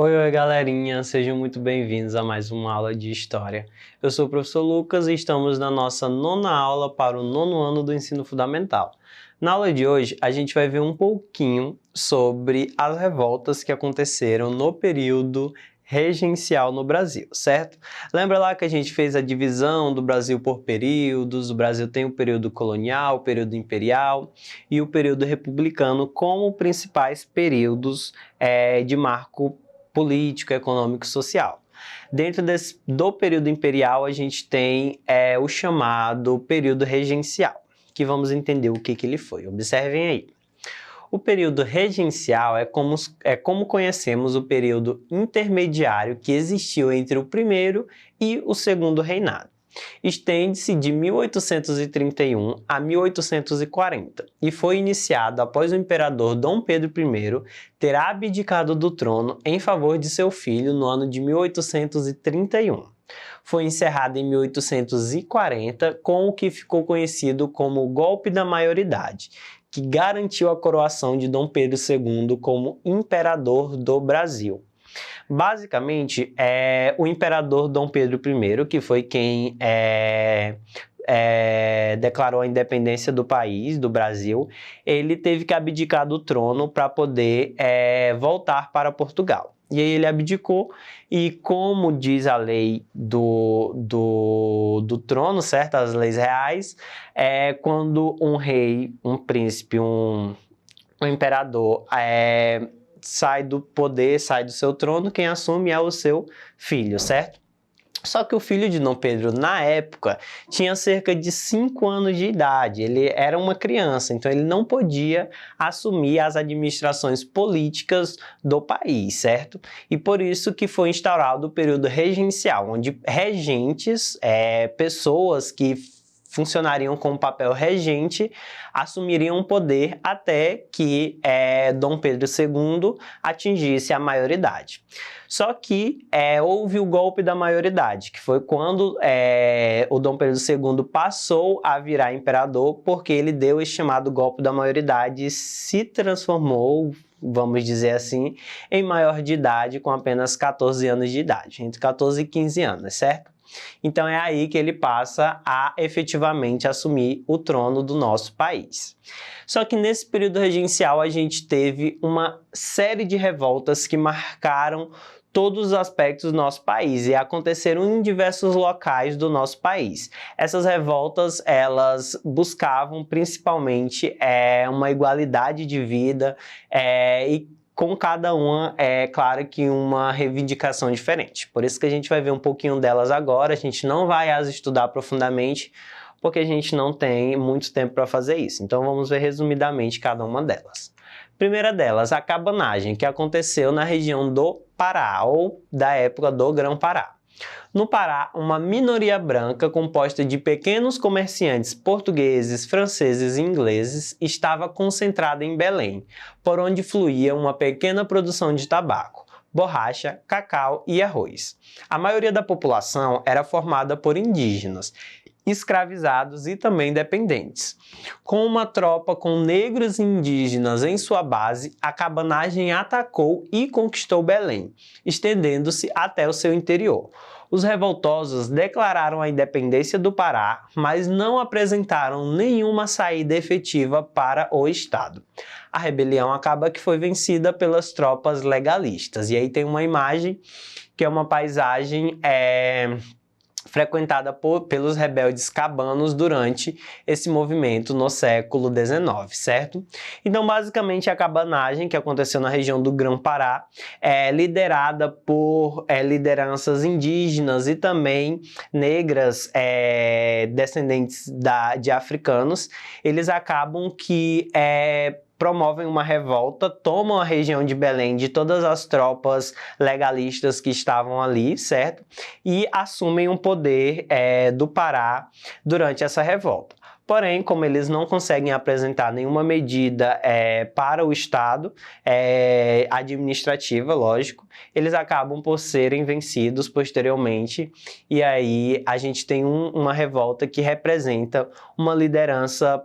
Oi, galerinha, sejam muito bem-vindos a mais uma aula de História. Eu sou o professor Lucas e estamos na nossa nona aula para o nono ano do ensino fundamental. Na aula de hoje, a gente vai ver um pouquinho sobre as revoltas que aconteceram no período regencial no Brasil, certo? Lembra lá que a gente fez a divisão do Brasil por períodos? O Brasil tem o período colonial, o período imperial e o período republicano como principais períodos de marco político, econômico e social. Dentro do período imperial, a gente tem o chamado período regencial, que vamos entender o que ele foi. Observem aí. O período regencial é como conhecemos o período intermediário que existiu entre o primeiro e o segundo reinado. Estende-se de 1831 a 1840 e foi iniciado após o imperador Dom Pedro I ter abdicado do trono em favor de seu filho no ano de 1831. Foi encerrado em 1840 com o que ficou conhecido como o Golpe da Maioridade, que garantiu a coroação de Dom Pedro II como imperador do Brasil. Basicamente, o imperador Dom Pedro I, que foi quem declarou a independência do país, do Brasil, ele teve que abdicar do trono para poder voltar para Portugal. E aí ele abdicou e, como diz a lei do trono, certo? As leis reais, quando um rei, um príncipe, um imperador sai do poder, sai do seu trono, quem assume é o seu filho, certo? Só que o filho de Dom Pedro, na época, tinha cerca de 5 anos de idade, ele era uma criança, então ele não podia assumir as administrações políticas do país, certo? E por isso que foi instaurado o período regencial, onde regentes, pessoas que funcionariam com o papel regente, assumiriam o poder até que Dom Pedro II atingisse a maioridade. Só que houve o golpe da maioridade, que foi quando o Dom Pedro II passou a virar imperador, porque ele deu esse chamado golpe da maioridade e se transformou, vamos dizer assim, em maior de idade com apenas 14 anos de idade, entre 14 e 15 anos, certo? Então é aí que ele passa a efetivamente assumir o trono do nosso país. Só que nesse período regencial a gente teve uma série de revoltas que marcaram todos os aspectos do nosso país e aconteceram em diversos locais do nosso país. Essas revoltas, elas buscavam principalmente uma igualdade de vida e com cada uma, claro que uma reivindicação diferente. Por isso que a gente vai ver um pouquinho delas agora, a gente não vai as estudar profundamente, porque a gente não tem muito tempo para fazer isso. Então vamos ver resumidamente cada uma delas. Primeira delas, a cabanagem, que aconteceu na região do Pará, ou da época do Grão-Pará. No Pará, uma minoria branca composta de pequenos comerciantes portugueses, franceses e ingleses estava concentrada em Belém, por onde fluía uma pequena produção de tabaco, borracha, cacau e arroz. A maioria da população era formada por indígenas, escravizados e também dependentes. Com uma tropa com negros e indígenas em sua base, a cabanagem atacou e conquistou Belém, estendendo-se até o seu interior. Os revoltosos declararam a independência do Pará, mas não apresentaram nenhuma saída efetiva para o Estado. A rebelião acaba que foi vencida pelas tropas legalistas. E aí tem uma imagem que é uma paisagem frequentada pelos rebeldes cabanos durante esse movimento no século XIX, certo? Então, basicamente, a cabanagem que aconteceu na região do Grão-Pará é liderada por lideranças indígenas e também negras descendentes de africanos. Eles acabam que promovem uma revolta, tomam a região de Belém de todas as tropas legalistas que estavam ali, certo? E assumem o poder do Pará durante essa revolta. Porém, como eles não conseguem apresentar nenhuma medida para o Estado, administrativa, lógico, eles acabam por serem vencidos posteriormente, e aí a gente tem uma revolta que representa uma liderança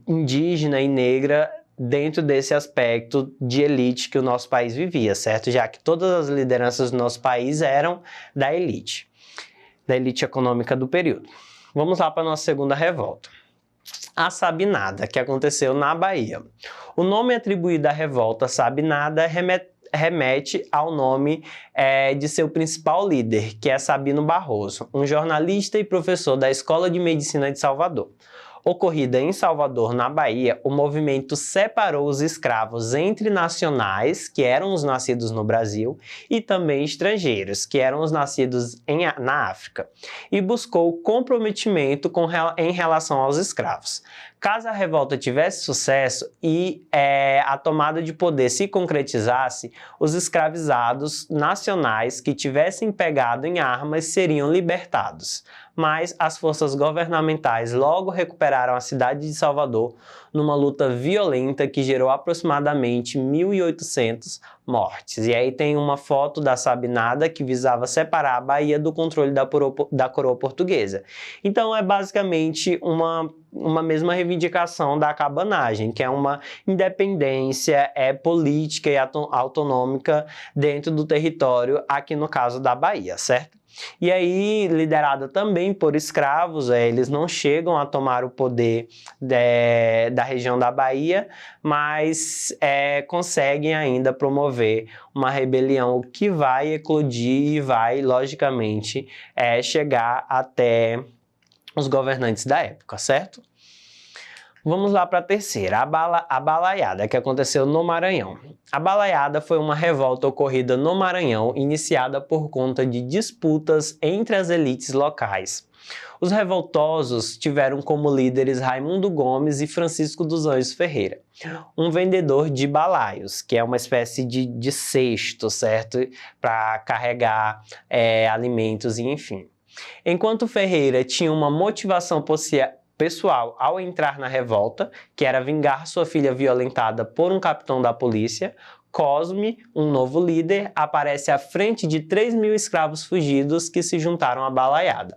indígena e negra dentro desse aspecto de elite que o nosso país vivia, certo? Já que todas as lideranças do nosso país eram da elite econômica do período. Vamos lá para a nossa segunda revolta. A Sabinada, que aconteceu na Bahia. O nome atribuído à revolta Sabinada remete ao nome de seu principal líder, que é Sabino Barroso, um jornalista e professor da Escola de Medicina de Salvador. Ocorrida em Salvador, na Bahia, o movimento separou os escravos entre nacionais, que eram os nascidos no Brasil, e também estrangeiros, que eram os nascidos na África, e buscou comprometimento em relação aos escravos. Caso a revolta tivesse sucesso e a tomada de poder se concretizasse, os escravizados nacionais que tivessem pegado em armas seriam libertados. Mas as forças governamentais logo recuperaram a cidade de Salvador numa luta violenta que gerou aproximadamente 1.800 mortes. E aí tem uma foto da Sabinada que visava separar a Bahia do controle da coroa portuguesa. Então é basicamente uma mesma reivindicação da cabanagem, que é uma independência política e autonômica dentro do território, aqui no caso da Bahia, certo? E aí, liderada também por escravos, eles não chegam a tomar o poder da região da Bahia, mas conseguem ainda promover uma rebelião que vai eclodir e vai, logicamente, chegar até os governantes da época, certo? Vamos lá para a terceira, a Balaiada, que aconteceu no Maranhão. A Balaiada foi uma revolta ocorrida no Maranhão, iniciada por conta de disputas entre as elites locais. Os revoltosos tiveram como líderes Raimundo Gomes e Francisco dos Anjos Ferreira, um vendedor de balaios, que é uma espécie de cesto, certo? Para carregar alimentos e enfim. Enquanto Ferreira tinha uma motivação pessoal ao entrar na revolta, que era vingar sua filha violentada por um capitão da polícia, Cosme, um novo líder, aparece à frente de 3.000 escravos fugidos que se juntaram à balaiada.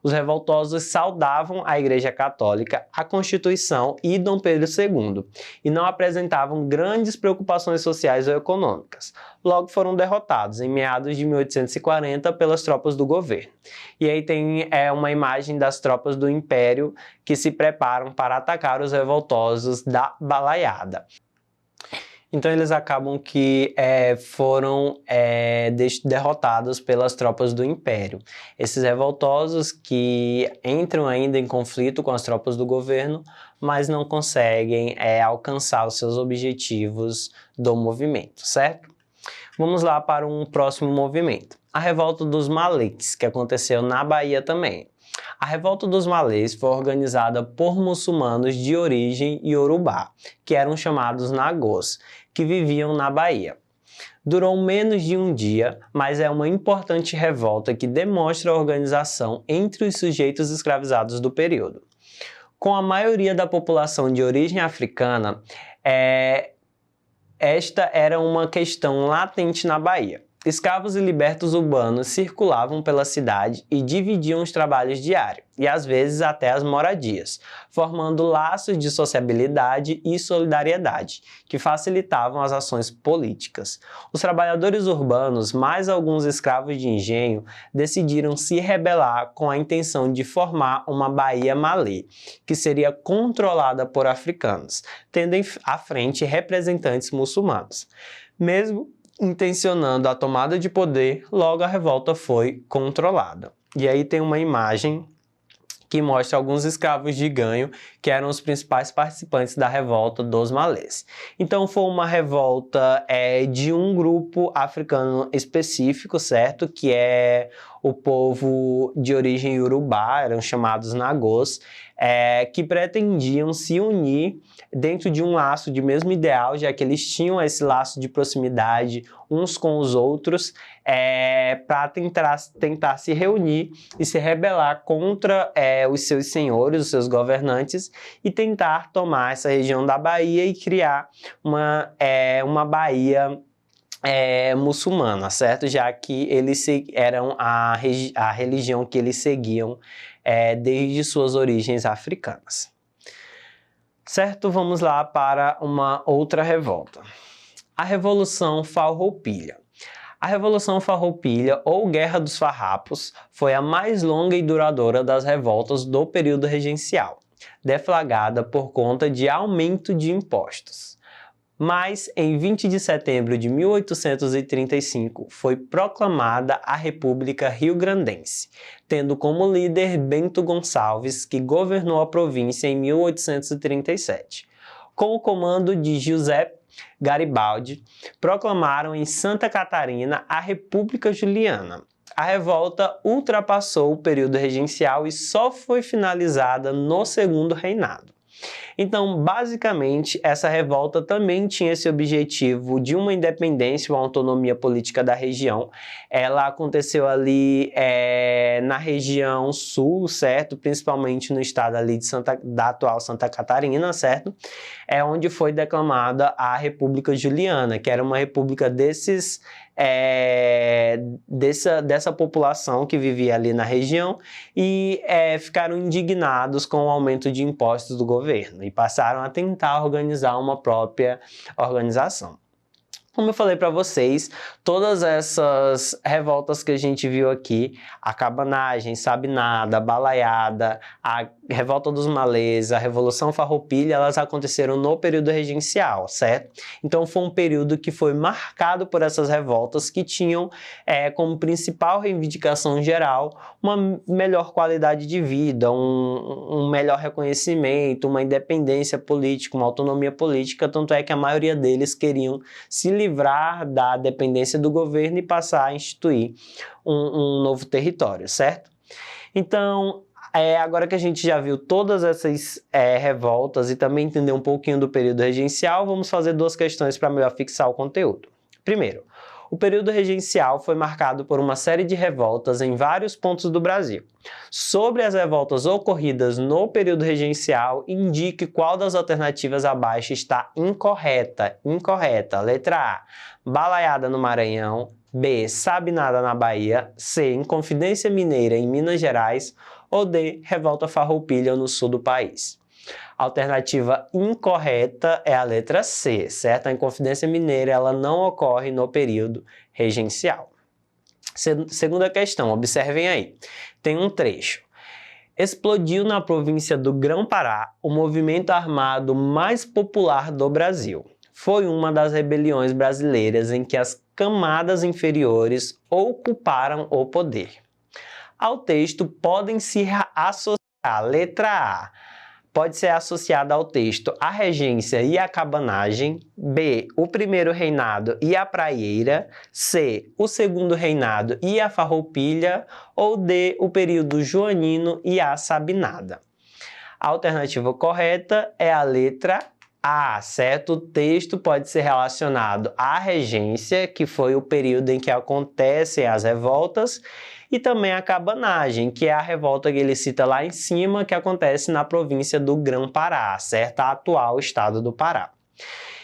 Os revoltosos saudavam a Igreja Católica, a Constituição e Dom Pedro II, e não apresentavam grandes preocupações sociais ou econômicas. Logo foram derrotados em meados de 1840 pelas tropas do governo. E aí tem uma imagem das tropas do Império que se preparam para atacar os revoltosos da balaiada. Então eles acabam que foram derrotados pelas tropas do Império. Esses revoltosos que entram ainda em conflito com as tropas do governo, mas não conseguem alcançar os seus objetivos do movimento, certo? Vamos lá para um próximo movimento. A Revolta dos Malês, que aconteceu na Bahia também. A Revolta dos Malês foi organizada por muçulmanos de origem iorubá, que eram chamados nagôs, que viviam na Bahia. Durou menos de um dia, mas é uma importante revolta que demonstra a organização entre os sujeitos escravizados do período. Com a maioria da população de origem africana, esta era uma questão latente na Bahia. Escravos e libertos urbanos circulavam pela cidade e dividiam os trabalhos diários, e às vezes até as moradias, formando laços de sociabilidade e solidariedade, que facilitavam as ações políticas. Os trabalhadores urbanos, mais alguns escravos de engenho, decidiram se rebelar com a intenção de formar uma Bahia Malê, que seria controlada por africanos, tendo à frente representantes muçulmanos. Mesmo intencionando a tomada de poder, logo a revolta foi controlada. E aí tem uma imagem que mostra alguns escravos de ganho que eram os principais participantes da revolta dos malês. Então foi uma revolta de um grupo africano específico, certo? Que é o povo de origem iorubá, eram chamados nagôs, que pretendiam se unir dentro de um laço de mesmo ideal, já que eles tinham esse laço de proximidade uns com os outros, para tentar se reunir e se rebelar contra os seus senhores, os seus governantes, e tentar tomar essa região da Bahia e criar uma Bahia muçulmana, certo? Já que eles eram a religião que eles seguiam desde suas origens africanas. Certo? Vamos lá para uma outra revolta. A Revolução Farroupilha. A Revolução Farroupilha, ou Guerra dos Farrapos, foi a mais longa e duradoura das revoltas do período regencial, deflagrada por conta de aumento de impostos. Mas, em 20 de setembro de 1835, foi proclamada a República Rio-Grandense, tendo como líder Bento Gonçalves, que governou a província em 1837. Com o comando de José Garibaldi, proclamaram em Santa Catarina a República Juliana. A revolta ultrapassou o período regencial e só foi finalizada no segundo reinado. Então, basicamente, essa revolta também tinha esse objetivo de uma independência, uma autonomia política da região. Ela aconteceu ali na região sul, certo? Principalmente no estado ali da atual Santa Catarina, certo? É onde foi declamada a República Juliana, que era uma república dessa população que vivia ali na região e ficaram indignados com o aumento de impostos do governo e passaram a tentar organizar uma própria organização. Como eu falei para vocês, todas essas revoltas que a gente viu aqui, a Cabanagem, Sabinada, Balaiada, a Revolta dos Malês, a Revolução Farroupilha, elas aconteceram no período regencial, certo? Então foi um período que foi marcado por essas revoltas que tinham como principal reivindicação geral uma melhor qualidade de vida, um melhor reconhecimento, uma independência política, uma autonomia política, tanto é que a maioria deles queriam se livrar da dependência do governo e passar a instituir um novo território, certo? Então, agora que a gente já viu todas essas revoltas e também entender um pouquinho do período regencial, vamos fazer duas questões para melhor fixar o conteúdo. Primeiro, o período regencial foi marcado por uma série de revoltas em vários pontos do Brasil. Sobre as revoltas ocorridas no período regencial, indique qual das alternativas abaixo está incorreta. Incorreta. Letra A, Balaiada no Maranhão. B, Sabinada na Bahia. C, Inconfidência Mineira em Minas Gerais. Ou D, Revolta Farroupilha no sul do país. A alternativa incorreta é a letra C, certo? A Inconfidência Mineira ela não ocorre no período regencial. Segunda questão, observem aí. Tem um trecho. Explodiu na província do Grão-Pará o movimento armado mais popular do Brasil. Foi uma das rebeliões brasileiras em que as camadas inferiores ocuparam o poder. Ao texto podem se associar, letra A, pode ser associada ao texto a regência e a cabanagem, B, o primeiro reinado e a praieira, C, o segundo reinado e a farroupilha, ou D, o período joanino e a sabinada. A alternativa correta é a letra A, certo? O texto pode ser relacionado à regência, que foi o período em que acontecem as revoltas, e também a cabanagem, que é a revolta que ele cita lá em cima, que acontece na província do Grão-Pará, certo? A atual estado do Pará.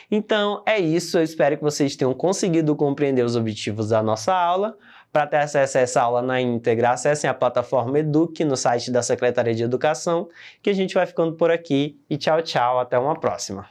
Então, é isso. Eu espero que vocês tenham conseguido compreender os objetivos da nossa aula. Para ter acesso a essa aula na íntegra, acessem a plataforma Eduque no site da Secretaria de Educação, que a gente vai ficando por aqui. E tchau, tchau. Até uma próxima.